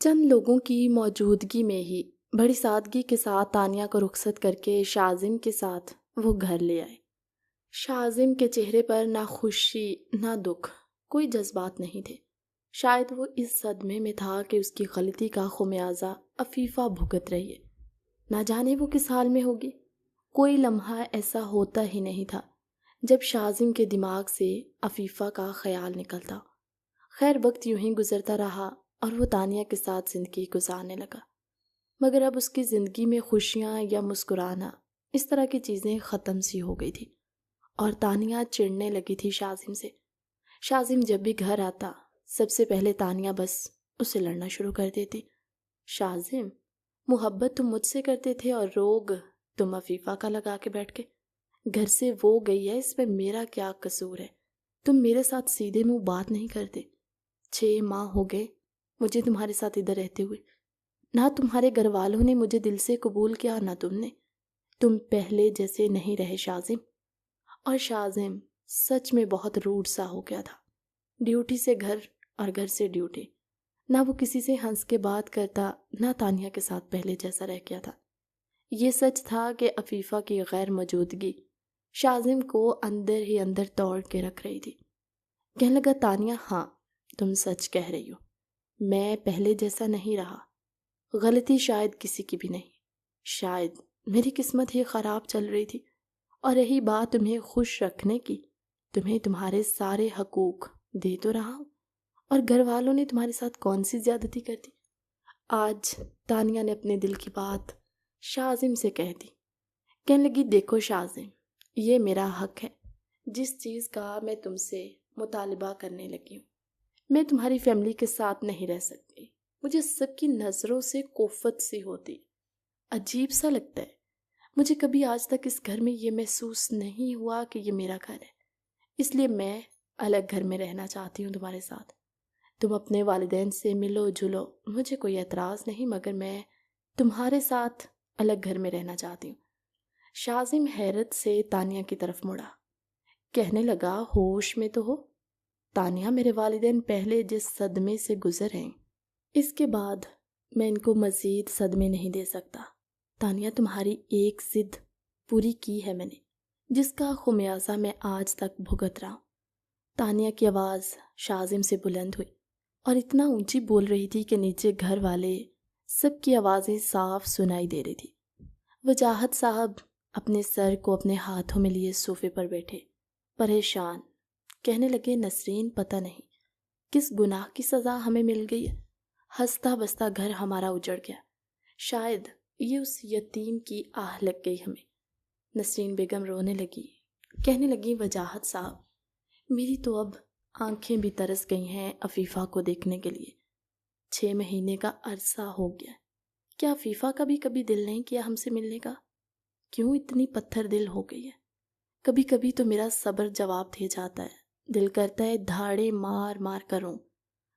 چند لوگوں کی موجودگی میں ہی بڑی سادگی کے ساتھ تانیہ کو رخصت کر کے شاذم کے ساتھ وہ گھر لے آئے۔ شاذم کے چہرے پر نہ خوشی نہ دکھ، کوئی جذبات نہیں تھے۔ شاید وہ اس صدمے میں تھا کہ اس کی غلطی کا خمیازہ عفیفہ بھگت رہی ہے۔ نہ جانے وہ کس حال میں ہوگی۔ کوئی لمحہ ایسا ہوتا ہی نہیں تھا جب شاذم کے دماغ سے عفیفہ کا خیال نکلتا۔ خیر، وقت یوں ہی گزرتا رہا اور وہ تانیہ کے ساتھ زندگی گزارنے لگا، مگر اب اس کی زندگی میں خوشیاں یا مسکرانا، اس طرح کی چیزیں ختم سی ہو گئی تھی، اور تانیہ چڑھنے لگی تھی شاذم سے۔ شاذم جب بھی گھر آتا، سب سے پہلے تانیہ بس اسے لڑنا شروع کر دیتی۔ شاذم، محبت تم مجھ سے کرتے تھے اور روگ تم عفیفہ کا لگا کے بیٹھ کے۔ گھر سے وہ گئی ہے، اس میں میرا کیا قصور ہے؟ تم میرے ساتھ سیدھے منہ بات نہیں کرتے۔ 6 ماہ ہو گئے مجھے تمہارے ساتھ ادھر رہتے ہوئے، نہ تمہارے گھر والوں نے مجھے دل سے قبول کیا، نہ تم نے۔ تم پہلے جیسے نہیں رہے شاذم۔ اور شاذم سچ میں بہت روڈ سا ہو گیا تھا۔ ڈیوٹی سے گھر اور گھر سے ڈیوٹی، نہ وہ کسی سے ہنس کے بات کرتا، نہ تانیہ کے ساتھ پہلے جیسا رہ گیا تھا۔ یہ سچ تھا کہ عفیفہ کی غیر موجودگی شاذم کو اندر ہی اندر توڑ کے رکھ رہی تھی۔ کہنے لگا، تانیہ، ہاں تم سچ کہہ رہی ہو، میں پہلے جیسا نہیں رہا۔ غلطی شاید کسی کی بھی نہیں، شاید میری قسمت ہی خراب چل رہی تھی۔ اور رہی بات تمہیں خوش رکھنے کی، تمہیں تمہارے سارے حقوق دے تو رہا ہوں، اور گھر والوں نے تمہارے ساتھ کون سی زیادتی کر دی؟ آج تانیہ نے اپنے دل کی بات شاذم سے کہہ دی۔ کہنے لگی، دیکھو شاذم، یہ میرا حق ہے جس چیز کا میں تم سے مطالبہ کرنے لگی ہوں۔ میں تمہاری فیملی کے ساتھ نہیں رہ سکتی، مجھے سب کی نظروں سے کوفت سی ہوتی، عجیب سا لگتا ہے۔ مجھے کبھی آج تک اس گھر میں یہ محسوس نہیں ہوا کہ یہ میرا گھر ہے، اس لیے میں الگ گھر میں رہنا چاہتی ہوں تمہارے ساتھ۔ تم اپنے والدین سے ملو جلو، مجھے کوئی اعتراض نہیں، مگر میں تمہارے ساتھ الگ گھر میں رہنا چاہتی ہوں۔ شاذم حیرت سے تانیہ کی طرف مڑا، کہنے لگا، ہوش میں تو ہو؟ تانیہ، میرے والدین پہلے جس صدمے سے گزر ہیں، اس کے بعد میں ان کو مزید صدمے نہیں دے سکتا۔ تانیہ، تمہاری ایک ضد پوری کی ہے میں نے، جس کا خمیازہ میں آج تک بھگت رہا ہوں۔ تانیہ کی آواز شاذم سے بلند ہوئی اور اتنا اونچی بول رہی تھی کہ نیچے گھر والے سب کی آوازیں صاف سنائی دے رہی تھی۔ وجاہت صاحب اپنے سر کو اپنے ہاتھوں میں لیے صوفے پر بیٹھے، پریشان، کہنے لگے، نسرین، پتہ نہیں کس گناہ کی سزا ہمیں مل گئی ہے۔ ہنستا بستا گھر ہمارا اجڑ گیا، شاید یہ اس یتیم کی آہ لگ گئی ہمیں۔ نسرین بیگم رونے لگی، کہنے لگی، وجاہت صاحب، میری تو اب آنکھیں بھی ترس گئی ہیں عفیفہ کو دیکھنے کے لیے۔ 6 مہینے کا عرصہ ہو گیا، کیا عفیفہ کا بھی کبھی دل نہیں کیا ہم سے ملنے کا؟ کیوں اتنی پتھر دل ہو گئی ہے؟ کبھی کبھی تو میرا صبر جواب دے جاتا ہے، دل کرتا ہے دھاڑے مار مار کروں۔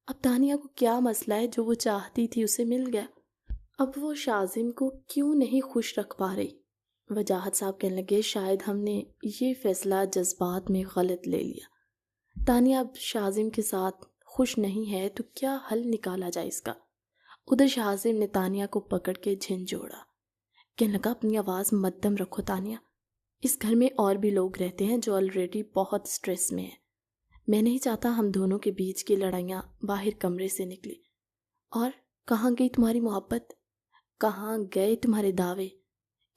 اب تانیہ کو کیا مسئلہ ہے؟ جو وہ چاہتی تھی اسے مل گیا، اب وہ شاذم کو کیوں نہیں خوش رکھ پا رہی؟ وجاہت صاحب کہنے لگے، شاید ہم نے یہ فیصلہ جذبات میں غلط لے لیا۔ تانیہ اب شاذم کے ساتھ خوش نہیں ہے تو کیا حل نکالا جائے اس کا؟ ادھر شاذم نے تانیہ کو پکڑ کے جھنجھوڑا، کہنے لگا، اپنی آواز مدھم رکھو تانیہ، اس گھر میں اور بھی لوگ رہتے ہیں جو آلریڈی بہت سٹریس میں ہیں۔ میں نہیں چاہتا ہم دونوں کے بیچ کی لڑائیاں باہر کمرے سے نکلے۔ اور کہاں گئی تمہاری محبت؟ کہاں گئے تمہارے دعوے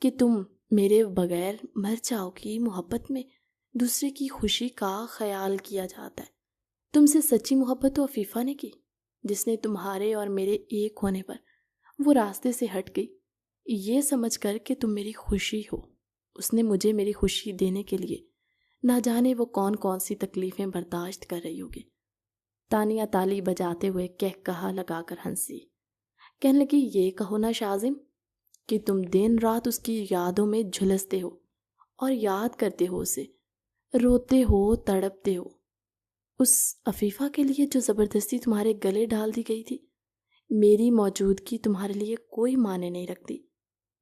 کہ تم میرے بغیر مر جاؤ گی؟ محبت میں دوسرے کی خوشی کا خیال کیا جاتا ہے۔ تم سے سچی محبت تو عفیفہ نے کی، جس نے تمہارے اور میرے ایک ہونے پر وہ راستے سے ہٹ گئی، یہ سمجھ کر کہ تم میری خوشی ہو۔ اس نے مجھے میری خوشی دینے کے لیے نہ جانے وہ کون کون سی تکلیفیں برداشت کر رہی ہوگی۔ تانیہ تالی بجاتے ہوئے کہا لگا کر ہنسی، کہنے لگی، یہ کہو نا شاذم کہ تم دن رات اس کی یادوں میں جھلستے ہو اور یاد کرتے ہو اسے، روتے ہو، تڑپتے ہو، اس عفیفہ کے لیے جو زبردستی تمہارے گلے ڈال دی گئی تھی۔ میری موجودگی تمہارے لیے کوئی معنی نہیں رکھتی،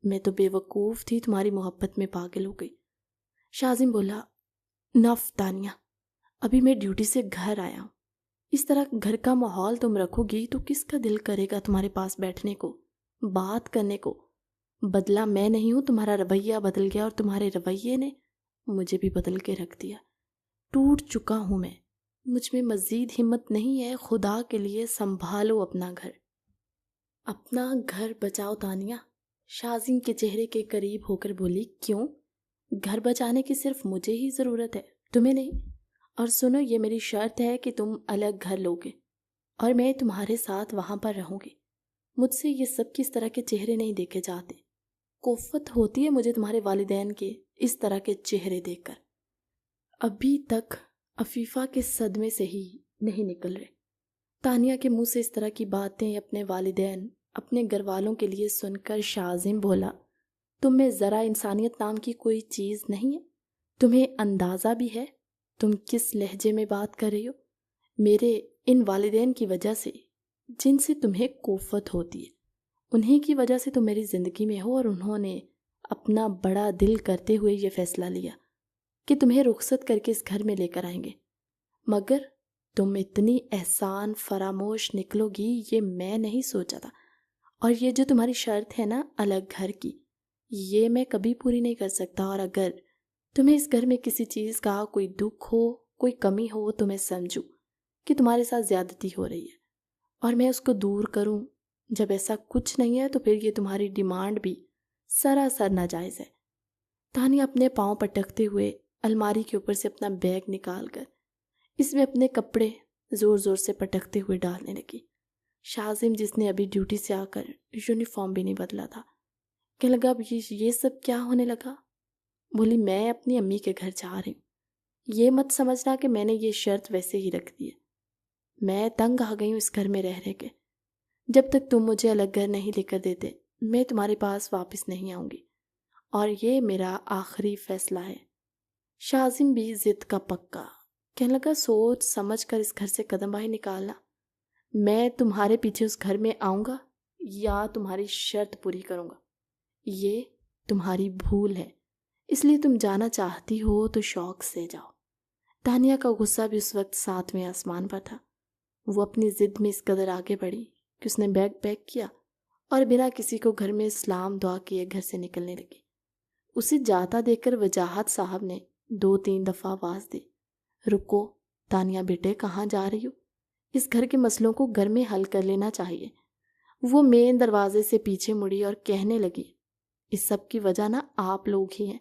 میں تو بے وقوف تھی، تمہاری محبت میں پاگل ہو گئی۔ شاذم بولا، نف تانیہ، ابھی میں ڈیوٹی سے گھر آیا ہوں، اس طرح گھر کا ماحول تم رکھو گی تو کس کا دل کرے گا تمہارے پاس بیٹھنے کو، بات کرنے کو؟ بدلا میں نہیں ہوں، تمہارا رویہ بدل گیا اور تمہارے رویے نے مجھے بھی بدل کے رکھ دیا۔ ٹوٹ چکا ہوں میں، مجھ میں مزید ہمت نہیں ہے۔ خدا کے لیے سنبھالو اپنا گھر، اپنا گھر بچاؤ تانیہ۔ شازم کے چہرے کے قریب ہو کر بولی، کیوں؟ گھر بچانے کی صرف مجھے ہی ضرورت ہے، تمہیں نہیں؟ اور سنو، یہ میری شرط ہے کہ تم الگ گھر لوگے اور میں تمہارے ساتھ وہاں پر رہوں گی۔ مجھ سے یہ سب کس طرح کے چہرے نہیں دیکھے جاتے۔ کوفت ہوتی ہے مجھے تمہارے والدین کے اس طرح کے چہرے دیکھ کر۔ ابھی تک عفیفہ کے صدمے سے ہی نہیں نکل رہے۔ تانیہ کے منہ سے اس طرح کی باتیں اپنے والدین، اپنے گھر والوں کے لیے سن کر شازم بولا، تم میں ذرا انسانیت نام کی کوئی چیز نہیں ہے؟ تمہیں اندازہ بھی ہے تم کس لہجے میں بات کر رہی ہو؟ میرے ان والدین کی وجہ سے جن سے تمہیں کوفت ہوتی ہے، انہی کی وجہ سے تم میری زندگی میں ہو، اور انہوں نے اپنا بڑا دل کرتے ہوئے یہ فیصلہ لیا کہ تمہیں رخصت کر کے اس گھر میں لے کر آئیں گے۔ مگر تم اتنی احسان فراموش نکلو گی یہ میں نہیں سوچا تھا، اور یہ جو تمہاری شرط ہے نا الگ گھر کی، یہ میں کبھی پوری نہیں کر سکتا۔ اور اگر تمہیں اس گھر میں کسی چیز کا کوئی دکھ ہو، کوئی کمی ہو، تو میں سمجھوں کہ تمہارے ساتھ زیادتی ہو رہی ہے اور میں اس کو دور کروں۔ جب ایسا کچھ نہیں ہے تو پھر یہ تمہاری ڈیمانڈ بھی سراسر ناجائز ہے۔ تانیہ اپنے پاؤں پٹکتے ہوئے الماری کے اوپر سے اپنا بیگ نکال کر اس میں اپنے کپڑے زور زور سے پٹکتے ہوئے ڈالنے لگی۔ شازم، جس نے ابھی ڈیوٹی سے آ کر یونیفارم بھی نہیں بدلا تھا، کہنے لگا، اب یہ سب کیا ہونے لگا؟ بولی، میں اپنی امی کے گھر جا رہی ہوں، یہ مت سمجھنا کہ میں نے یہ شرط ویسے ہی رکھ دی ہے۔ میں تنگ آ گئی ہوں اس گھر میں رہ کے۔ جب تک تم مجھے الگ گھر نہیں لے کر دیتے میں تمہارے پاس واپس نہیں آؤں گی، اور یہ میرا آخری فیصلہ ہے۔ شازم بھی ضد کا پکا، کہنے لگا، سوچ سمجھ کر اس گھر سے قدم باہر نکالنا۔ میں تمہارے پیچھے اس گھر میں آؤں گا یا تمہاری شرط پوری کروں گا، یہ تمہاری بھول ہے، اس لیے تم جانا چاہتی ہو تو شوق سے جاؤ۔ تانیہ کا غصہ بھی اس وقت ساتویں آسمان پر تھا۔ وہ اپنی ضد میں اس قدر آگے بڑھی کہ اس نے بیگ پیک کیا اور بنا کسی کو گھر میں سلام دعا کیے گھر سے نکلنے لگی۔ اسے جاتا دیکھ کر وجاہت صاحب نے 2-3 دفعہ آواز دی، رکو تانیہ بیٹے، کہاں جا رہی ہو؟ اس گھر کے مسئلوں کو گھر میں حل کر لینا چاہیے۔ وہ مین دروازے سے پیچھے مڑی اور کہنے لگی، اس سب کی وجہ نا آپ لوگ ہی ہیں،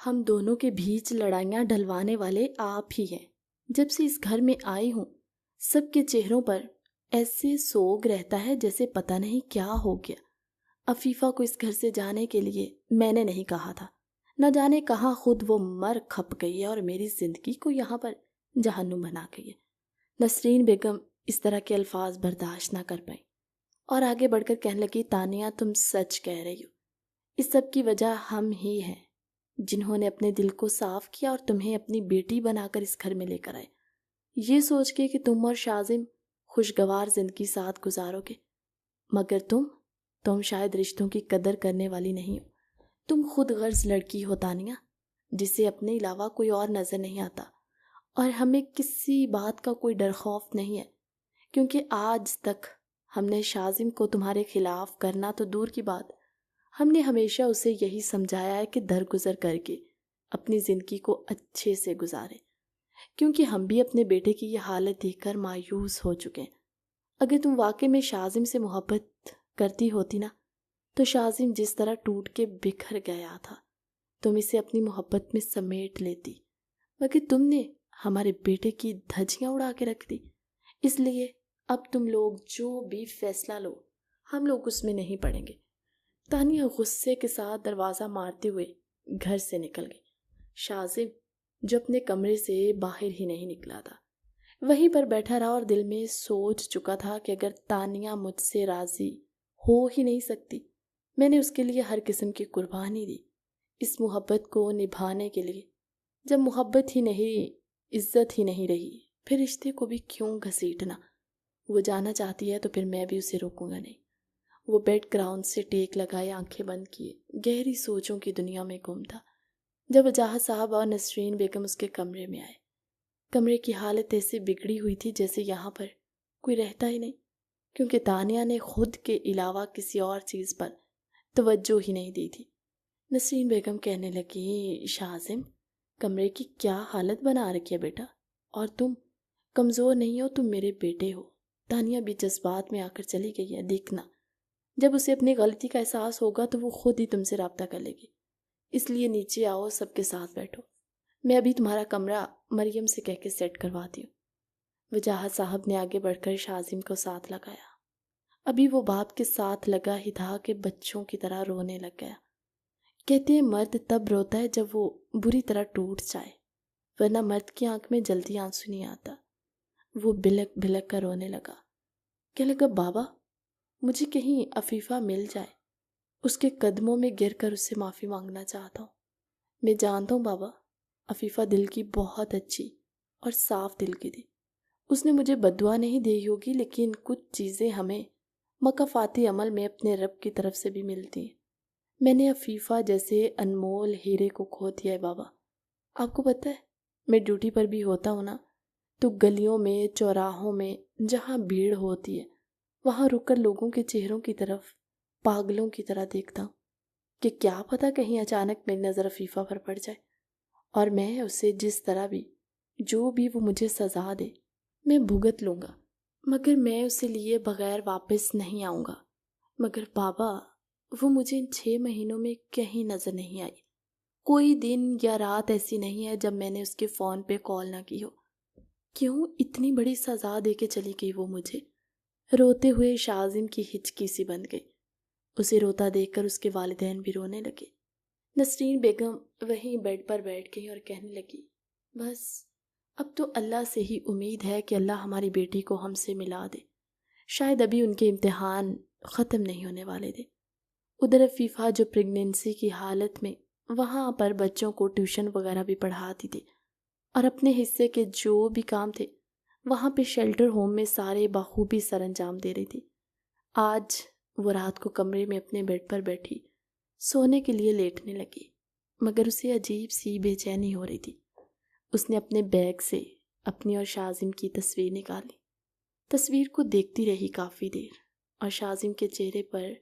ہم دونوں کے بیچ لڑائیاں ڈلوانے والے آپ ہی ہیں۔ جب سے اس گھر میں آئی ہوں سب کے چہروں پر ایسے سوگ رہتا ہے جیسے پتہ نہیں کیا ہو گیا۔ عفیفہ کو اس گھر سے جانے کے لیے میں نے نہیں کہا تھا، نہ جانے کہاں خود وہ مر کھپ گئی ہے اور میری زندگی کو یہاں پر جہنم بنا گئی ہے۔ نسرین بیگم اس طرح کے الفاظ برداشت نہ کر پائیں اور آگے بڑھ کر کہنے لگی، تانیہ تم سچ کہہ رہی ہو، اس سب کی وجہ ہم ہی ہیں، جنہوں نے اپنے دل کو صاف کیا اور تمہیں اپنی بیٹی بنا کر اس گھر میں لے کر آئے، یہ سوچ کے کہ تم اور شازم خوشگوار زندگی ساتھ گزارو گے۔ مگر تم شاید رشتوں کی قدر کرنے والی نہیں ہو۔ تم خود غرض لڑکی ہو تانیہ، جسے اپنے علاوہ کوئی اور نظر نہیں آتا، اور ہمیں کسی بات کا کوئی ڈر خوف نہیں ہے، کیونکہ آج تک ہم نے شازم کو تمہارے خلاف کرنا تو دور کی بات، ہم نے ہمیشہ اسے یہی سمجھایا ہے کہ درگزر کر کے اپنی زندگی کو اچھے سے گزارے، کیونکہ ہم بھی اپنے بیٹے کی یہ حالت دیکھ کر مایوس ہو چکے ہیں۔ اگر تم واقعی میں شازم سے محبت کرتی ہوتی نا، تو شازم جس طرح ٹوٹ کے بکھر گیا تھا تم اسے اپنی محبت میں سمیٹ لیتی، مگر تم نے ہمارے بیٹے کی دھجیاں اڑا کے رکھ دی۔ اس لیے اب تم لوگ جو بھی فیصلہ لو ہم لوگ اس میں نہیں پڑیں گے۔ تانیہ غصے کے ساتھ دروازہ مارتے ہوئے گھر سے نکل گئی۔ شازم جو اپنے کمرے سے باہر ہی نہیں نکلا تھا، وہیں پر بیٹھا رہا اور دل میں سوچ چکا تھا کہ اگر تانیہ مجھ سے راضی ہو ہی نہیں سکتی، میں نے اس کے لیے ہر قسم کی قربانی دی اس محبت کو نبھانے کے لیے۔ جب محبت ہی نہیں، عزت ہی نہیں رہی، پھر رشتے کو بھی کیوں گھسیٹنا؟ وہ جانا چاہتی ہے تو پھر میں بھی اسے روکوں گا نہیں۔ وہ بیڈ گراؤنڈ سے ٹیک لگائے آنکھیں بند کیے گہری سوچوں کی دنیا میں گم تھا، جب وجاہت صاحب اور نسرین بیگم اس کے کمرے میں آئے۔ کمرے کی حالت ایسے بگڑی ہوئی تھی جیسے یہاں پر کوئی رہتا ہی نہیں، کیونکہ تانیہ نے خود کے علاوہ کسی اور چیز پر توجہ ہی نہیں دی تھی۔ نسرین بیگم کہنے لگی، شاہزم، کمرے کی کیا حالت بنا رکھی ہے بیٹا، اور تم کمزور نہیں ہو، تم میرے بیٹے ہو۔ تانیہ بھی جذبات میں آ کر چلی گئی ہے، دیکھنا جب اسے اپنی غلطی کا احساس ہوگا تو وہ خود ہی تم سے رابطہ کر لے گی، اس لیے نیچے آؤ، سب کے ساتھ بیٹھو، میں ابھی تمہارا کمرہ مریم سے کہہ کے سیٹ کرواتی ہوں۔ وجاہت صاحب نے آگے بڑھ کر شاہزم کو ساتھ لگایا۔ ابھی وہ باپ کے ساتھ لگا ہی تھا کہ بچوں کی طرح رونے لگ گیا۔ کہتے ہیں مرد تب روتا ہے جب وہ بری طرح ٹوٹ جائے، ورنہ مرد کی آنکھ میں جلدی آنسو نہیں آتا۔ وہ بلک بلک کر رونے لگا، کہنے لگا، بابا مجھے کہیں عفیفہ مل جائے، اس کے قدموں میں گر کر اس سے معافی مانگنا چاہتا ہوں۔ میں جانتا ہوں بابا، عفیفہ دل کی بہت اچھی اور صاف دل کی تھی، اس نے مجھے بددعا نہیں دی ہوگی، لیکن کچھ چیزیں ہمیں مکافاتی عمل میں اپنے رب کی طرف سے بھی ملتی ہیں۔ میں نے عفیفہ جیسے انمول ہیرے کو کھو دیا ہے بابا۔ آپ کو پتہ ہے، میں ڈیوٹی پر بھی ہوتا ہوں نا، تو گلیوں میں، چوراہوں میں جہاں بھیڑ ہوتی ہے، وہاں رک کر لوگوں کے چہروں کی طرف پاگلوں کی طرح دیکھتا ہوں کہ کیا پتہ کہیں اچانک میری نظر عفیفہ پر پڑ جائے، اور میں اسے جس طرح بھی، جو بھی وہ مجھے سزا دے، میں بھگت لوں گا، مگر میں اسے لیے بغیر واپس نہیں آؤں گا۔ مگر بابا، وہ مجھے ان 6 مہینوں میں کہیں نظر نہیں آئی، کوئی دن یا رات ایسی نہیں ہے جب میں نے اس کے فون پہ کال نہ کی ہو۔ کیوں اتنی بڑی سزا دے کے چلی گئی وہ مجھے؟ روتے ہوئے شاہزم کی ہچکی سی بن گئی۔ اسے روتا دیکھ کر اس کے والدین بھی رونے لگے۔ نسرین بیگم وہیں بیڈ پر بیٹھ گئی اور کہنے لگی، بس اب تو اللہ سے ہی امید ہے کہ اللہ ہماری بیٹی کو ہم سے ملا دے، شاید ابھی ان کے امتحان ختم نہیں ہونے والے تھے۔ ادھر عفیفہ جو پریگننسی کی حالت میں وہاں پر بچوں کو ٹیوشن وغیرہ بھی پڑھاتی تھی، اور اپنے حصے کے جو بھی کام تھے وہاں پہ شیلٹر ہوم میں سارے بخوبی سر انجام دے رہی تھی۔ آج وہ رات کو کمرے میں اپنے بیڈ پر بیٹھی سونے کے لیے لیٹنے لگی، مگر اسے عجیب سی بے چینی ہو رہی تھی۔ اس نے اپنے بیگ سے اپنی اور شاہزم کی تصویر نکالی، تصویر کو دیکھتی رہی کافی دیر، اور شاہزم کے چہرے پر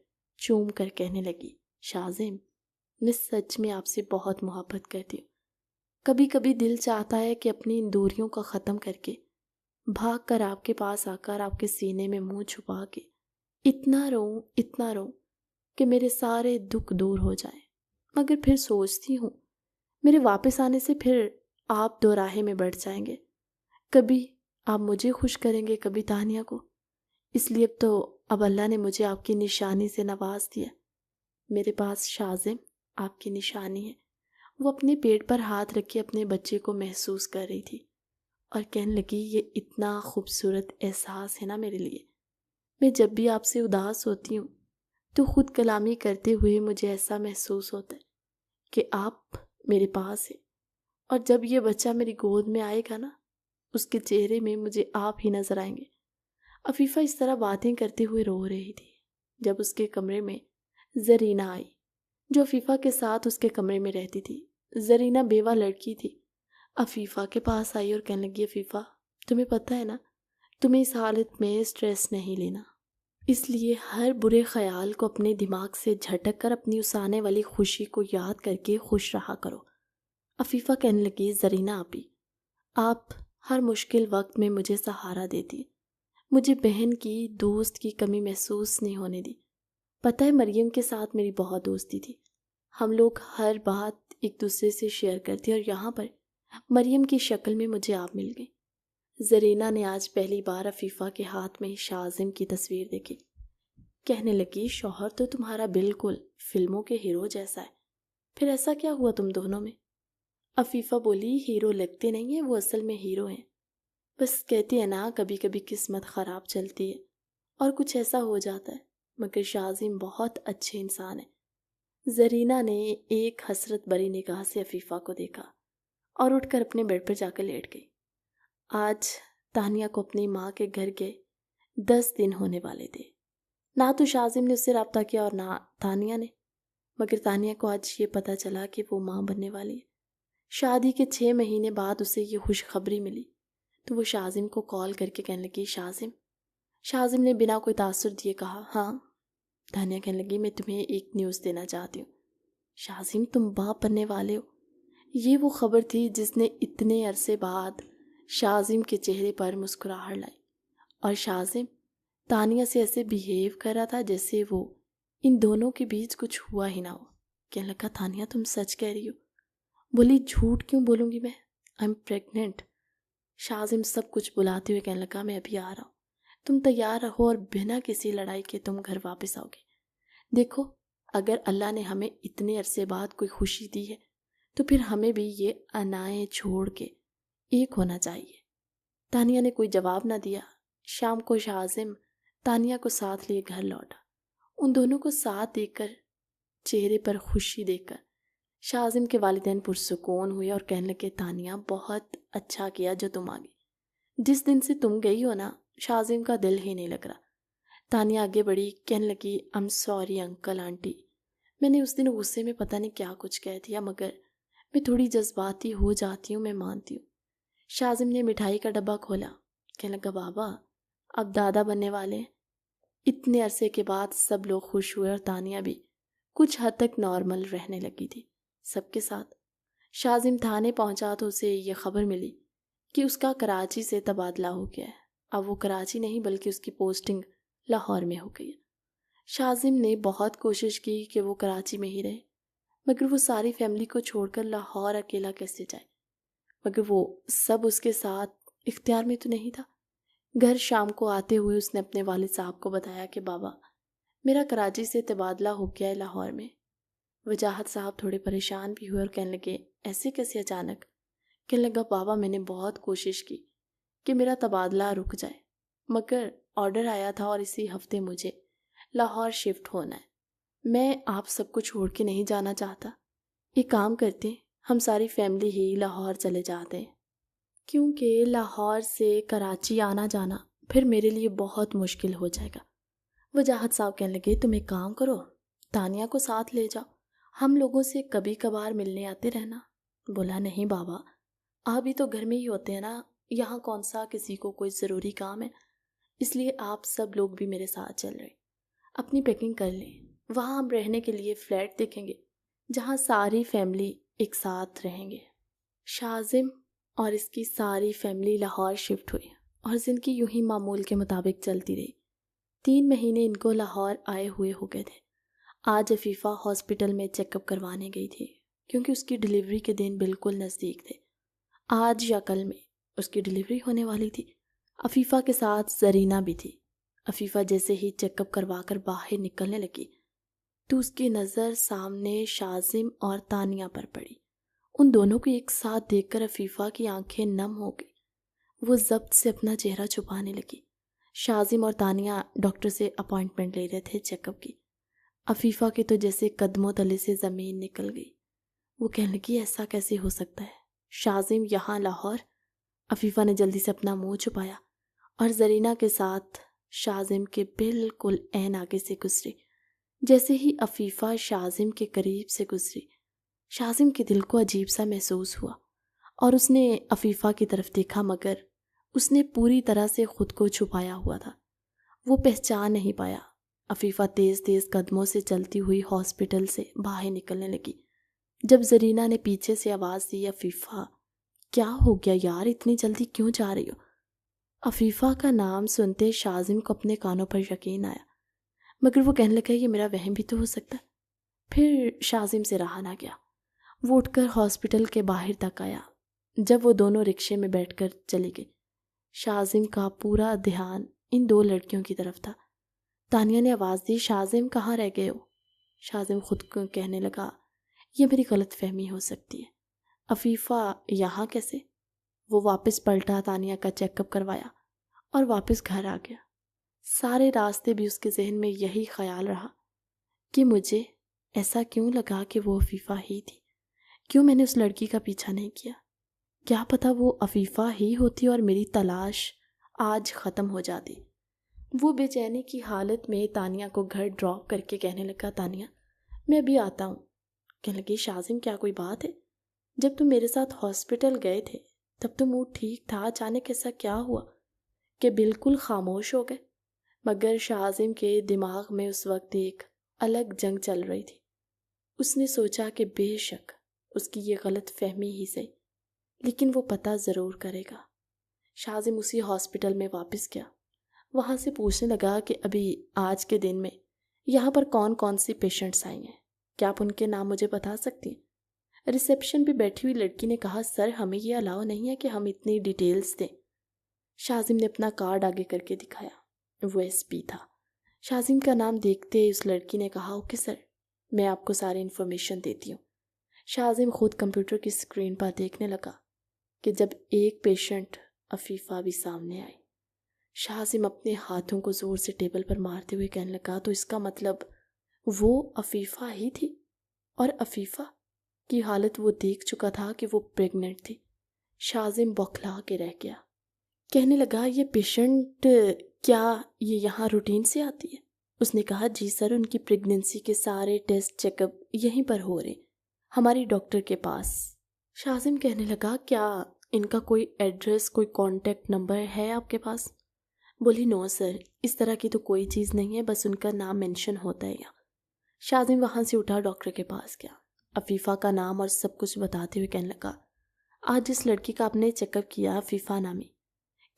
چوم کر کہنے لگی، شاہزم، میں سچ میں آپ سے بہت محبت کرتی ہوں۔ کبھی کبھی دل چاہتا ہے کہ اپنی ان دوریوں کا ختم کر کے بھاگ کر آپ کے پاس آ کر آپ کے سینے میں منہ چھپا کے اتنا رو کہ میرے سارے دکھ دور ہو جائیں، مگر پھر سوچتی ہوں میرے واپس آنے سے پھر آپ دو راہے میں بڑھ جائیں گے، کبھی آپ مجھے خوش کریں گے، کبھی تانیہ کو، اس لیے اب اللہ نے مجھے آپ کی نشانی سے نواز دیا۔ میرے پاس شاہزم آپ کی نشانی ہے۔ وہ اپنے پیٹ پر ہاتھ رکھ کے اپنے بچے کو محسوس کر رہی تھی اور کہنے لگی، یہ اتنا خوبصورت احساس ہے نا میرے لیے۔ میں جب بھی آپ سے اداس ہوتی ہوں تو خود کلامی کرتے ہوئے مجھے ایسا محسوس ہوتا ہے کہ آپ میرے پاس ہیں، اور جب یہ بچہ میری گود میں آئے گا نا، اس کے چہرے میں مجھے آپ ہی نظر آئیں گے۔ عفیفہ اس طرح باتیں کرتے ہوئے رو رہی تھی جب اس کے کمرے میں زرینہ آئی، جو عفیفہ کے ساتھ اس کے کمرے میں رہتی تھی۔ زرینہ بیوہ لڑکی تھی۔ عفیفہ کے پاس آئی اور کہنے لگی، عفیفہ، تمہیں پتہ ہے نا، تمہیں اس حالت میں سٹریس نہیں لینا، اس لیے ہر برے خیال کو اپنے دماغ سے جھٹک کر اپنی اس آنے والی خوشی کو یاد کر کے خوش رہا کرو۔ عفیفہ کہنے لگی، زرینہ آپی، آپ ہر مشکل وقت میں مجھے سہارا دیتی، مجھے بہن کی، دوست کی کمی محسوس نہیں ہونے دی۔ پتہ ہے مریم کے ساتھ میری بہت دوستی تھی، ہم لوگ ہر بات ایک دوسرے سے شیئر کرتے، اور یہاں پر مریم کی شکل میں مجھے آپ مل گئی۔ زرینہ نے آج پہلی بار عفیفہ کے ہاتھ میں شاہزم کی تصویر دیکھی، کہنے لگی، شوہر تو تمہارا بالکل فلموں کے ہیرو جیسا ہے، پھر ایسا کیا ہوا تم دونوں میں؟ عفیفہ بولی، ہیرو لگتے نہیں ہیں، وہ اصل میں ہیرو ہیں، بس کہتے ہیں نا کبھی کبھی قسمت خراب چلتی ہے اور کچھ ایسا ہو جاتا ہے، مگر شاہزم بہت اچھے انسان ہیں۔ زرینہ نے ایک حسرت بری نگاہ سے عفیفہ کو دیکھا اور اٹھ کر اپنے بیڈ پر جا کر لیٹ گئی۔ آج تانیہ کو اپنی ماں کے گھر گئے 10 دن ہونے والے تھے۔ نہ تو شاہزم نے اس سے رابطہ کیا اور نہ تانیہ نے، مگر تانیہ کو آج یہ پتہ چلا کہ وہ ماں بننے والی ہے۔ شادی کے 6 مہینے بعد اسے یہ خوشخبری ملی تو وہ شاذم کو کال کر کے کہنے لگی شاذم نے بنا کوئی تاثر دیے کہا ہاں۔ تانیہ کہنے لگی میں تمہیں ایک نیوز دینا چاہتی ہوں۔ شاذم تم باپ بننے والے ہو۔ یہ وہ خبر تھی جس نے اتنے عرصے بعد شاذم کے چہرے پر مسکراہٹ لائی، اور شاذم تانیہ سے ایسے بیہیو کر رہا تھا جیسے وہ ان دونوں کے بیچ کچھ ہوا ہی نہ ہو۔ کہنے لگا تانیہ تم سچ کہہ رہی ہو؟ بولی جھوٹ کیوں بولوں گی میں، آئی ایم پریگننٹ۔ شاذم سب کچھ بلاتے ہوئے کہنے لگا میں ابھی آ رہا ہوں، تم تیار رہو اور بنا کسی لڑائی کے تم گھر واپس آؤ گے۔ دیکھو اگر اللہ نے ہمیں اتنے عرصے بعد کوئی خوشی دی ہے تو پھر ہمیں بھی یہ انائیں چھوڑ کے ایک ہونا چاہیے۔ تانیہ نے کوئی جواب نہ دیا۔ شام کو شاذم تانیہ کو ساتھ لیے گھر لوٹا۔ ان دونوں کو ساتھ دیکھ کر، چہرے پر خوشی دیکھ کر شاذم کے والدین پرسکون ہوئے اور کہنے لگے تانیہ بہت اچھا کیا جو تم آ گئی۔ جس دن سے تم گئی ہو نا شاذم کا دل ہی نہیں لگ رہا۔ تانیہ آگے بڑھی، کہنے لگی I'm sorry انکل آنٹی، میں نے اس دن غصے میں پتہ نہیں کیا کچھ کہہ دیا، مگر میں تھوڑی جذباتی ہو جاتی ہوں، میں مانتی ہوں۔ شاذم نے مٹھائی کا ڈبہ کھولا، کہنے لگا بابا اب دادا بننے والے ہیں۔ اتنے عرصے کے بعد سب لوگ خوش ہوئے اور تانیہ بھی کچھ حد تک نارمل رہنے لگی تھی سب کے ساتھ۔ شاذم تھانے پہنچا تو اسے یہ خبر ملی کہ اس کا کراچی سے تبادلہ ہو گیا ہے۔ اب وہ کراچی نہیں بلکہ اس کی پوسٹنگ لاہور میں ہو گئی ہے۔ شاذم نے بہت کوشش کی کہ وہ کراچی میں ہی رہے، مگر وہ ساری فیملی کو چھوڑ کر لاہور اکیلا کیسے جائے، مگر وہ سب اس کے ساتھ اختیار میں تو نہیں تھا۔ گھر شام کو آتے ہوئے اس نے اپنے والد صاحب کو بتایا کہ بابا میرا کراچی سے تبادلہ ہو گیا ہے لاہور میں۔ وجاہت صاحب تھوڑے پریشان بھی ہوئے اور کہنے لگے ایسے کیسے اچانک؟ کہنے لگا بابا میں نے بہت کوشش کی کہ میرا تبادلہ رک جائے، مگر آرڈر آیا تھا اور اسی ہفتے مجھے لاہور شفٹ ہونا ہے۔ میں آپ سب کو چھوڑ کے نہیں جانا چاہتا۔ ایک کام کرتے ہیں، ہم ساری فیملی ہی لاہور چلے جاتے ہیں، کیونکہ لاہور سے کراچی آنا جانا پھر میرے لیے بہت مشکل ہو جائے گا۔ وجاہت صاحب کہنے لگے تم ایک کام کرو، تانیہ کو ساتھ لے جاؤ، ہم لوگوں سے کبھی کبھار ملنے آتے رہنا۔ بولا نہیں بابا آپ بھی تو گھر میں ہی ہوتے ہیں نا، یہاں کون سا کسی کو کوئی ضروری کام ہے، اس لیے آپ سب لوگ بھی میرے ساتھ چل رہے۔ اپنی پیکنگ کر لیں، وہاں ہم رہنے کے لیے فلیٹ دیکھیں گے جہاں ساری فیملی ایک ساتھ رہیں گے۔ شاذم اور اس کی ساری فیملی لاہور شفٹ ہوئی اور زندگی یوں ہی معمول کے مطابق چلتی رہی۔ 3 مہینے ان کو لاہور آئے ہوئے ہو گئے تھے۔ آج عفیفہ ہاسپٹل میں چیک اپ کروانے گئی تھی کیونکہ اس کی ڈلیوری کے دن بالکل نزدیک تھے۔ آج یا کل میں اس کی ڈلیوری ہونے والی تھی۔ عفیفہ کے ساتھ زرینہ بھی تھی۔ عفیفہ جیسے ہی چیک اپ کروا کر باہر نکلنے لگی تو اس کی نظر سامنے شاذم اور تانیہ پر پڑی۔ ان دونوں کو ایک ساتھ دیکھ کر عفیفہ کی آنکھیں نم ہو گئی۔ وہ ضبط سے اپنا چہرہ چھپانے لگی۔ شاذم اور تانیہ ڈاکٹر سے اپائنٹمنٹ لے رہے تھے چیک اپ کی۔ عفیفہ کے تو جیسے قدموں تلے سے زمین نکل گئی۔ وہ کہنے لگی ایسا کیسے ہو سکتا ہے، شاذم یہاں لاہور؟ عفیفہ نے جلدی سے اپنا منہ چھپایا اور زرینہ کے ساتھ شاذم کے بالکل عین آگے سے گزری۔ جیسے ہی عفیفہ شاذم کے قریب سے گزری، شاذم کے دل کو عجیب سا محسوس ہوا اور اس نے عفیفہ کی طرف دیکھا، مگر اس نے پوری طرح سے خود کو چھپایا ہوا تھا۔ وہ پہچان نہیں پایا۔ عفیفہ تیز تیز قدموں سے چلتی ہوئی ہاسپٹل سے باہر نکلنے لگی۔ جب زرینہ نے پیچھے سے آواز دی عفیفہ کیا ہو گیا یار، اتنی جلدی کیوں جا رہی ہو؟ عفیفہ کا نام سنتے شاذم کو اپنے کانوں پر یقین آیا، مگر وہ کہنے لگا یہ میرا وہم بھی تو ہو سکتا ہے۔ پھر شاذم سے رہا نہ گیا، وہ اٹھ کر ہاسپٹل کے باہر تک آیا۔ جب وہ دونوں رکشے میں بیٹھ کر چلی گئی، شاذم کا پورا دھیان ان 2 لڑکیوں کی طرف تھا۔ تانیہ نے آواز دی شاذم کہاں رہ گئے ہو؟ شاذم خود کو کہنے لگا یہ میری غلط فہمی ہو سکتی ہے، عفیفہ یہاں کیسے؟ وہ واپس پلٹا، تانیہ کا چیک اپ کروایا اور واپس گھر آ گیا۔ سارے راستے بھی اس کے ذہن میں یہی خیال رہا کہ مجھے ایسا کیوں لگا کہ وہ عفیفہ ہی تھی، کیوں میں نے اس لڑکی کا پیچھا نہیں کیا؟ کیا پتہ وہ عفیفہ ہی ہوتی اور میری تلاش آج ختم ہو جاتی۔ وہ بے چینی کی حالت میں تانیہ کو گھر ڈراپ کر کے کہنے لگا تانیہ میں ابھی آتا ہوں۔ کہنے لگی شاذم کیا کوئی بات ہے؟ جب تم میرے ساتھ ہاسپٹل گئے تھے تب تو موڈ ٹھیک تھا، اچانک ایسا کیا ہوا کہ بالکل خاموش ہو گئے؟ مگر شاہزم کے دماغ میں اس وقت ایک الگ جنگ چل رہی تھی۔ اس نے سوچا کہ بے شک اس کی یہ غلط فہمی ہی صحیح، لیکن وہ پتہ ضرور کرے گا۔ شاہزم اسی ہاسپٹل میں واپس گیا، وہاں سے پوچھنے لگا کہ ابھی آج کے دن میں یہاں پر کون کون سی پیشنٹس آئی ہیں، کیا آپ ان کے نام مجھے بتا سکتی ہیں؟ ریسیپشن پہ بیٹھی ہوئی لڑکی نے کہا، سر ہمیں یہ الاؤ نہیں ہے کہ ہم اتنی ڈیٹیلز دیں۔ شاہزم نے اپنا کارڈ آگے کر کے دکھایا، وہ ایس پی تھا۔ شاہزم کا نام دیکھتے اس لڑکی نے کہا، اوکے سر، میں آپ کو ساری انفارمیشن دیتی ہوں۔ شاہزم خود کمپیوٹر کی اسکرین پر دیکھنے لگا کہ جب ایک پیشنٹ عفیفہ بھی سامنے آئی، شاہزم اپنے ہاتھوں کو زور سے ٹیبل پر مارتے ہوئے کہنے لگا، تو اس کا مطلب وہ عفیفہ ہی تھی، اور عفیفہ کی حالت وہ دیکھ چکا تھا کہ وہ پریگننٹ تھی۔ شاہزم بوکھلا کے رہ گیا، کہنے لگا، یہ پیشنٹ کیا یہ یہاں روٹین سے آتی ہے؟ اس نے کہا، جی سر، ان کی پریگننسی کے سارے ٹیسٹ چیک اپ یہیں پر ہو رہے ہماری ڈاکٹر کے پاس۔ شاہزم کہنے لگا، کیا ان کا کوئی ایڈریس، کوئی کانٹیکٹ نمبر ہے آپ کے پاس؟ بولی، نو سر، اس طرح کی تو کوئی چیز نہیں ہے، بس ان کا نام مینشن ہوتا ہے یہاں۔ شاہزم وہاں سے اٹھا ڈاکٹر کے پاس گیا، عفیفہ کا نام اور سب کچھ بتاتے ہوئے کہنے لگا، آج جس لڑکی کا آپ نے چیک اپ کیا، عفیفہ نامی،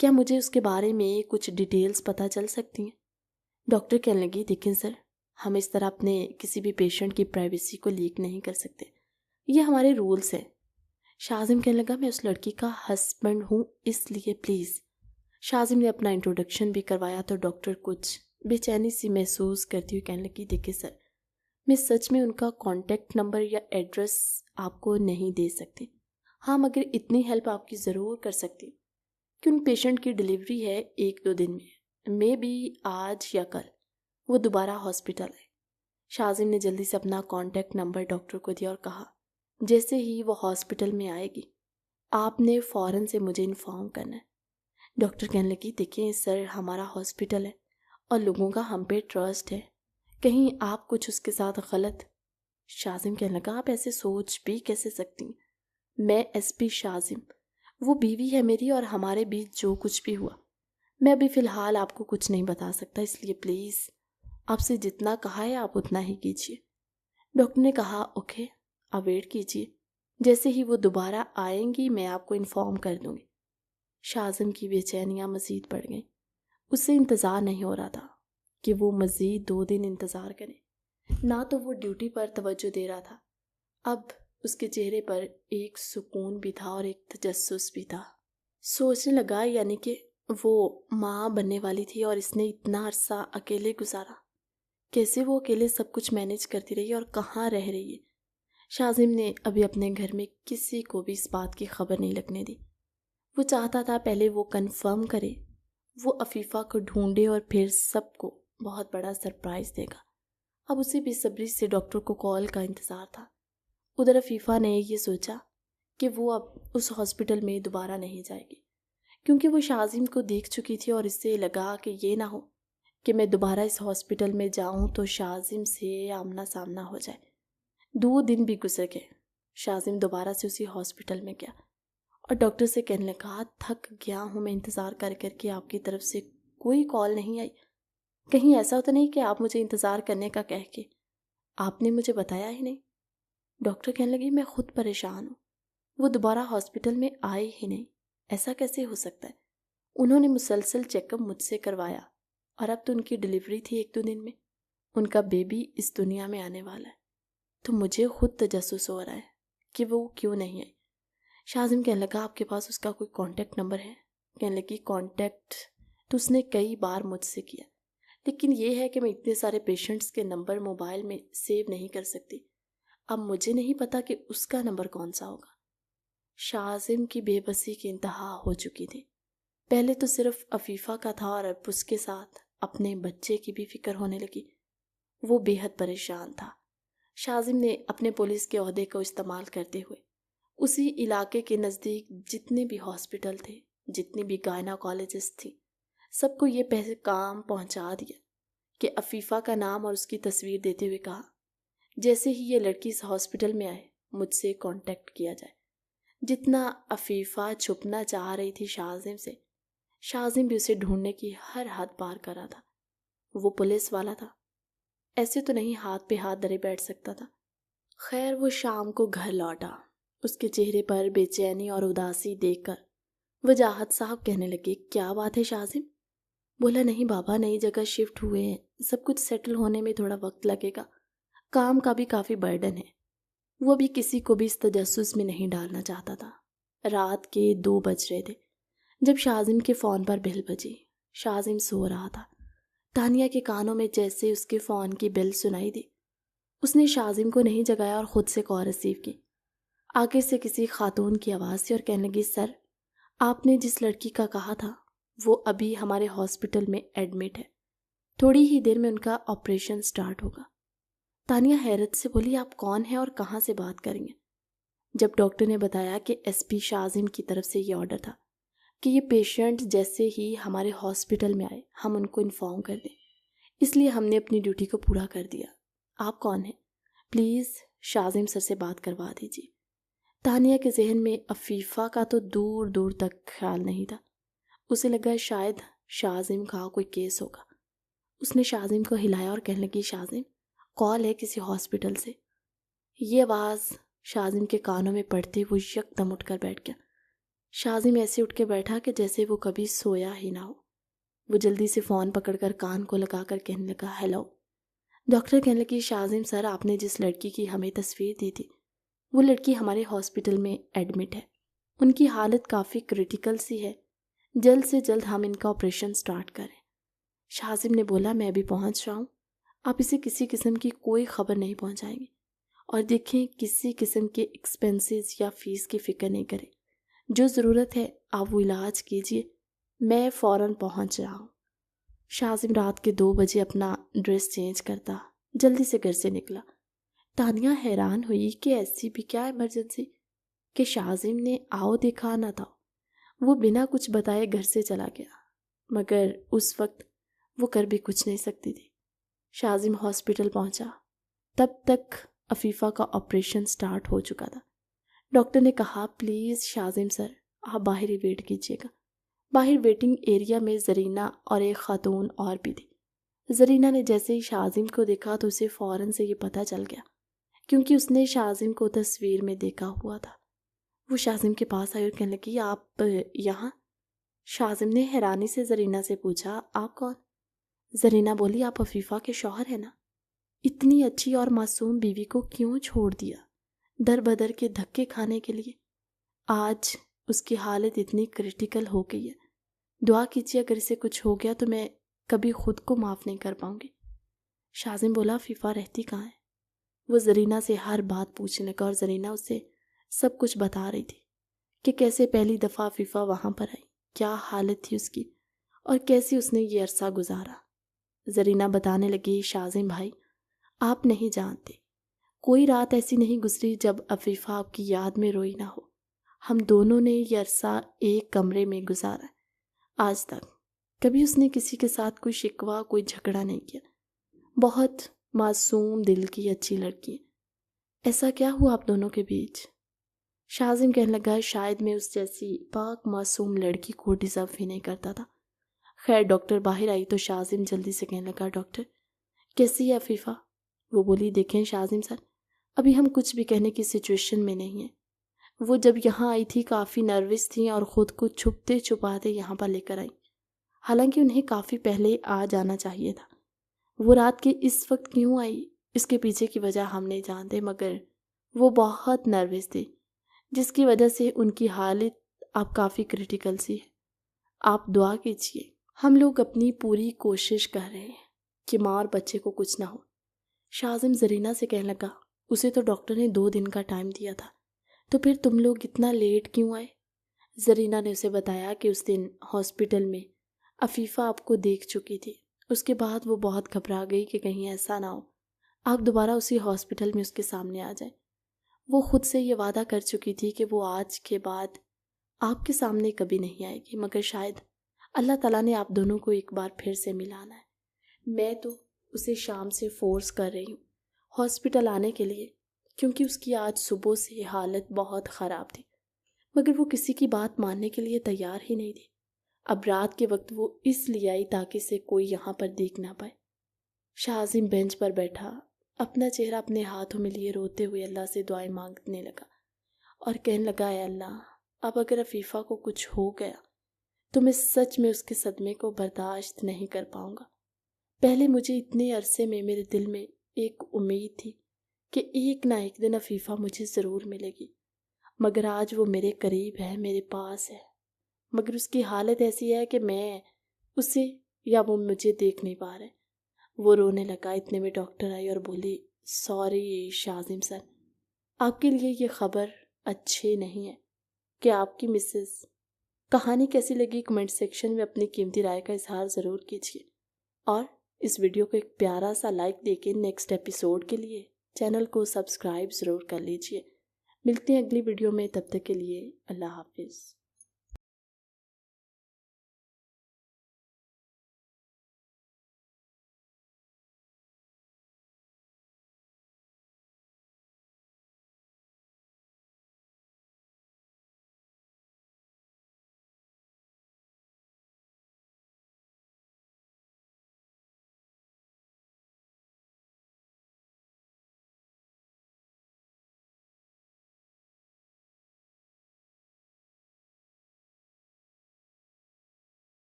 کیا مجھے اس کے بارے میں کچھ ڈیٹیلز پتہ چل سکتی ہیں؟ ڈاکٹر کہنے لگی، دیکھیں سر، ہم اس طرح اپنے کسی بھی پیشنٹ کی پرائیویسی کو لیک نہیں کر سکتے، یہ ہمارے رولز ہیں۔ شاہزم کہنے لگا، میں اس لڑکی کا ہسبینڈ ہوں، اس لیے پلیز۔ شاہزم نے اپنا انٹروڈکشن بھی کروایا تو ڈاکٹر کچھ بے چینی سی محسوس کرتی ہوئی کہنے لگی، دیکھیں سر، میں سچ میں ان کا کانٹیکٹ نمبر یا ایڈریس آپ کو نہیں دے سکتی، ہاں مگر اتنی ہیلپ آپ کی ضرور کر سکتی کہ ان پیشنٹ کی ڈیلیوری ہے 1-2 دن میں بھی آج یا کل وہ دوبارہ ہاسپٹل ہے۔ شاہزم نے جلدی سے اپنا کانٹیکٹ نمبر ڈاکٹر کو دیا اور کہا، جیسے ہی وہ ہاسپٹل میں آئے گی آپ نے فوراً سے مجھے انفارم کرنا ہے۔ ڈاکٹر کہنے لگی، دیکھیں سر، ہمارا ہاسپٹل ہے اور لوگوں کا ہم پہ ٹرسٹ ہے، کہیں آپ کچھ اس کے ساتھ غلط۔ شاہزم کہنے لگا، آپ ایسے سوچ بھی کیسے سکتی ہیں؟ میں ایس پی شاہزم، وہ بیوی ہے میری، اور ہمارے بیچ جو کچھ بھی ہوا میں ابھی فی الحال آپ کو کچھ نہیں بتا سکتا، اس لیے پلیز آپ سے جتنا کہا ہے آپ اتنا ہی کیجیے۔ ڈاکٹر نے کہا، اوکے، آپ ویٹ کیجیے، جیسے ہی وہ دوبارہ آئیں گی میں آپ کو انفارم کر دوں گی۔ شاہزم کی بے چینیاں مزید بڑھ گئیں، اس سے انتظار نہیں ہو رہا تھا کہ وہ مزید 2 دن انتظار کرے، نہ تو وہ ڈیوٹی پر توجہ دے رہا تھا، اب اس کے چہرے پر ایک سکون بھی تھا اور ایک تجسس بھی تھا۔ سوچنے لگا، یعنی کہ وہ ماں بننے والی تھی اور اس نے اتنا عرصہ اکیلے گزارا، کیسے وہ اکیلے سب کچھ مینیج کرتی رہی اور کہاں رہ رہی ہے؟ شاہزم نے ابھی اپنے گھر میں کسی کو بھی اس بات کی خبر نہیں لگنے دی۔ وہ چاہتا تھا پہلے وہ کنفرم کرے، وہ عفیفہ کو ڈھونڈے اور پھر سب کو بہت بڑا سرپرائز دے گا۔ اب اسے بے صبری سے ڈاکٹر کو کال کا انتظار تھا۔ ادھر عفیفہ نے یہ سوچا کہ وہ اب اس ہاسپٹل میں دوبارہ نہیں جائے گی، کیونکہ وہ شاہزم کو دیکھ چکی تھی اور اس سے لگا کہ یہ نہ ہو کہ میں دوبارہ اس ہاسپٹل میں جاؤں تو شاہزم سے آمنا سامنا ہو جائے۔ 2 دن بھی گزر گئے، شاہزم دوبارہ سے اسی ہاسپٹل میں گیا اور ڈاکٹر سے کہنے لگا، تھک گیا ہوں میں انتظار کر کر کے، آپ کی طرف سے کوئی کال نہیں آئی، کہیں ایسا تو نہیں کہ آپ مجھے انتظار کرنے کا کہہ کے آپ نے مجھے بتایا ہی نہیں؟ ڈاکٹر کہنے لگی، میں خود پریشان ہوں، وہ دوبارہ ہاسپٹل میں آئے ہی نہیں، ایسا کیسے ہو سکتا ہے؟ انہوں نے مسلسل چیک اپ مجھ سے کروایا اور اب تو ان کی ڈیلیوری تھی 1-2 دن میں، ان کا بیبی اس دنیا میں آنے والا ہے، تو مجھے خود تجسس ہو رہا ہے کہ وہ کیوں نہیں آئی۔ شاہزم کہنے لگا، آپ کے پاس اس کا کوئی کانٹیکٹ نمبر ہے؟ کہنے لگی، کانٹیکٹ تو اس نے کئی بار مجھ سے کیا، لیکن یہ ہے کہ میں اتنے سارے پیشنٹس کے نمبر موبائل میں سیو نہیں کر سکتی، اب مجھے نہیں پتا کہ اس کا نمبر کون سا ہوگا۔ شاہزم کی بے بسی کی انتہا ہو چکی تھی، پہلے تو صرف عفیفہ کا تھا اور اب اس کے ساتھ اپنے بچے کی بھی فکر ہونے لگی۔ وہ بے حد پریشان تھا۔ شاہزم نے اپنے پولیس کے عہدے کو استعمال کرتے ہوئے اسی علاقے کے نزدیک جتنے بھی ہاسپٹل تھے، جتنی بھی گائناکالوجسٹ تھی، سب کو یہ پیغام پہنچا دیا کہ عفیفہ کا نام اور اس کی تصویر دیتے ہوئے کہا، جیسے ہی یہ لڑکی اس ہاسپٹل میں آئے مجھ سے کانٹیکٹ کیا جائے۔ جتنا عفیفہ چھپنا چاہ رہی تھی شاذم سے، شاذم بھی اسے ڈھونڈنے کی ہر حد پار کر رہا تھا۔ وہ پولیس والا تھا، ایسے تو نہیں ہاتھ پہ ہاتھ دھرے بیٹھ سکتا تھا۔ خیر وہ شام کو گھر لوٹا۔ اس کے چہرے پر بے چینی اور اداسی دیکھ کر وجاہت صاحب کہنے لگے، کیا بات ہے شاذم؟ بولا، نہیں بابا، نئی جگہ شفٹ ہوئے ہیں، سب کچھ سیٹل ہونے میں تھوڑا وقت لگے گا، کام کا بھی کافی برڈن ہے۔ وہ بھی کسی کو بھی اس تجسس میں نہیں ڈالنا چاہتا تھا۔ رات کے 2 بج رہے تھے جب شاذم کے فون پر بیل بجی۔ شاذم سو رہا تھا۔ تانیہ کے کانوں میں جیسے اس کے فون کی بیل سنائی دی، اس نے شاذم کو نہیں جگایا اور خود سے کال ریسیو کی۔ آگے سے کسی خاتون کی آواز تھی اور کہنے لگی، سر، آپ نے جس لڑکی کا کہا تھا وہ ابھی ہمارے ہاسپٹل میں ایڈمٹ ہے، تھوڑی ہی دیر میں ان کا آپریشن سٹارٹ ہوگا۔ تانیہ حیرت سے بولی، آپ کون ہیں اور کہاں سے بات کریں گے؟ جب ڈاکٹر نے بتایا کہ ایس پی شاذم کی طرف سے یہ آرڈر تھا کہ یہ پیشنٹ جیسے ہی ہمارے ہاسپٹل میں آئے ہم ان کو انفارم کر دیں، اس لیے ہم نے اپنی ڈیوٹی کو پورا کر دیا۔ آپ کون ہیں؟ پلیز شاذم سر سے بات کروا دیجیے۔ تانیہ کے ذہن میں عفیفہ کا تو دور دور تک خیال نہیں تھا۔ اسے لگا شاید شاذم کا کوئی کیس ہوگا۔ اس نے شاذم کو ہلایا اور کہنے لگی، شاذم، کال ہے کسی ہاسپٹل سے۔ یہ آواز شاذم کے کانوں میں پڑتے وہ یکدم اٹھ کر بیٹھ گیا۔ شاذم ایسے اٹھ کے بیٹھا کہ جیسے وہ کبھی سویا ہی نہ ہو۔ وہ جلدی سے فون پکڑ کر کان کو لگا کر کہنے لگا، ہیلو۔ ڈاکٹر کہنے لگی، شاذم سر، آپ نے جس لڑکی کی ہمیں تصویر دی تھی وہ لڑکی ہمارے ہاسپٹل میں ایڈمٹ ہے، ان کی حالت کافی کریٹیکل سی ہے، جلد سے جلد ہم ان کا آپریشن سٹارٹ کریں۔ شاذم نے بولا، میں ابھی پہنچ رہا ہوں، آپ اسے کسی قسم کی کوئی خبر نہیں پہنچائیں گے، اور دیکھیں کسی قسم کے ایکسپنسز یا فیس کی فکر نہیں کریں، جو ضرورت ہے آپ وہ علاج کیجیے، میں فوراً پہنچ رہا ہوں۔ شاذم رات کے 2 بجے اپنا ڈریس چینج کرتا جلدی سے گھر سے نکلا۔ تانیہ حیران ہوئی کہ ایسی بھی کیا ایمرجنسی کہ شاذم نے آؤ دیکھا نہ تھا، وہ بنا کچھ بتائے گھر سے چلا گیا، مگر اس وقت وہ کر بھی کچھ نہیں سکتی تھی۔ شاذم ہاسپٹل پہنچا، تب تک عفیفہ کا آپریشن سٹارٹ ہو چکا تھا۔ ڈاکٹر نے کہا، پلیز شاذم سر، آپ باہر ہی ویٹ کیجیے گا۔ باہر ویٹنگ ایریا میں زرینہ اور ایک خاتون اور بھی تھی۔ زرینہ نے جیسے ہی شاذم کو دیکھا تو اسے فوراً سے یہ پتہ چل گیا، کیونکہ اس نے شاذم کو تصویر میں دیکھا ہوا تھا۔ وہ شاذم کے پاس آئی اور کہنے لگی، آپ یہاں؟ شاذم نے حیرانی سے زرینہ سے پوچھا، آپ کون؟ زرینہ بولی، آپ عفیفہ کے شوہر ہیں نا؟ اتنی اچھی اور معصوم بیوی کو کیوں چھوڑ دیا در بدر کے دھکے کھانے کے لیے؟ آج اس کی حالت اتنی کریٹیکل ہو گئی ہے، دعا کیجیے اگر اسے کچھ ہو گیا تو میں کبھی خود کو معاف نہیں کر پاؤں گی۔ شاذم بولا، عفیفہ رہتی کہاں ہے؟ وہ زرینہ سے ہر بات پوچھنے لگا اور زرینہ اسے سب کچھ بتا رہی تھی کہ کیسے پہلی دفعہ عفیفہ وہاں پر آئی، کیا حالت تھی اس کی، اور کیسے اس نے یہ عرصہ گزارا۔ زرینہ بتانے لگی، شاذم بھائی، آپ نہیں جانتے، کوئی رات ایسی نہیں گزری جب عفیفہ آپ کی یاد میں روئی نہ ہو۔ ہم دونوں نے یہ عرصہ ایک کمرے میں گزارا، آج تک کبھی اس نے کسی کے ساتھ کوئی شکوہ، کوئی جھگڑا نہیں کیا۔ بہت معصوم دل کی اچھی لڑکی ہے۔ ایسا کیا ہوا آپ دونوں کے بیچ؟ شاذم کہنے لگا، شاید میں اس جیسی پاک معصوم لڑکی کو ڈیزرو ہی نہیں کرتا تھا۔ خیر ڈاکٹر باہر آئی تو شاذم جلدی سے کہنے لگا، ڈاکٹر کیسی ہے عفیفہ؟ وہ بولی، دیکھیں شاذم سر، ابھی ہم کچھ بھی کہنے کی سچویشن میں نہیں ہیں۔ وہ جب یہاں آئی تھی کافی نروس تھیں اور خود کو چھپتے چھپاتے یہاں پر لے کر آئیں، حالانکہ انہیں کافی پہلے آ جانا چاہیے تھا۔ وہ رات کے اس وقت کیوں آئی، اس کے پیچھے کی وجہ ہم نہیں جانتے، مگر وہ بہت نروس تھی، جس کی وجہ سے ان کی حالت اب کافی کریٹیکل سی ہے۔ آپ دعا کیجیے، ہم لوگ اپنی پوری کوشش کر رہے ہیں کہ ماں اور بچے کو کچھ نہ ہو۔ شاذم زرینہ سے کہنے لگا، اسے تو ڈاکٹر نے 2 دن کا ٹائم دیا تھا، تو پھر تم لوگ اتنا لیٹ کیوں آئے؟ زرینہ نے اسے بتایا کہ اس دن ہاسپٹل میں عفیفہ آپ کو دیکھ چکی تھی، اس کے بعد وہ بہت گھبرا گئی کہ کہیں ایسا نہ ہو آپ دوبارہ اسی ہاسپٹل میں اس کے سامنے آ جائیں۔ وہ خود سے یہ وعدہ کر چکی تھی کہ وہ آج کے بعد آپ کے سامنے کبھی نہیں آئے گی، مگر شاید اللہ تعالیٰ نے آپ دونوں کو ایک بار پھر سے ملانا ہے۔ میں تو اسے شام سے فورس کر رہی ہوں ہاسپٹل آنے کے لیے، کیونکہ اس کی آج صبح سے حالت بہت خراب تھی۔ مگر وہ کسی کی بات ماننے کے لیے تیار ہی نہیں تھی۔ اب رات کے وقت وہ اس لیے آئی تاکہ اسے کوئی یہاں پر دیکھ نہ پائے۔ شاہ عظیم بینچ پر بیٹھا اپنا چہرہ اپنے ہاتھوں میں لیے روتے ہوئے اللہ سے دعائیں مانگنے لگا اور کہنے لگا، اے اللہ، اب اگر عفیفہ کو کچھ ہو گیا تو میں سچ میں اس کے صدمے کو برداشت نہیں کر پاؤں گا۔ پہلے مجھے اتنے عرصے میں میرے دل میں ایک امید تھی کہ ایک نہ ایک دن عفیفہ مجھے ضرور ملے گی، مگر آج وہ میرے قریب ہے، میرے پاس ہے، مگر اس کی حالت ایسی ہے کہ میں اسے یا وہ مجھے دیکھ نہیں پا رہے۔ وہ رونے لگا۔ اتنے میں ڈاکٹر آئی اور بولی، سوری شاہ عظیم سر، آپ کے لیے یہ خبر اچھی نہیں ہے کہ آپ کی مسز۔ کہانی کیسی لگی کمنٹ سیکشن میں اپنی قیمتی رائے کا اظہار ضرور کیجیے، اور اس ویڈیو کو ایک پیارا سا لائک دے کے نیکسٹ ایپیسوڈ کے لیے چینل کو سبسکرائب ضرور کر لیجیے۔ ملتے ہیں اگلی ویڈیو میں، تب تک کے لیے اللہ حافظ۔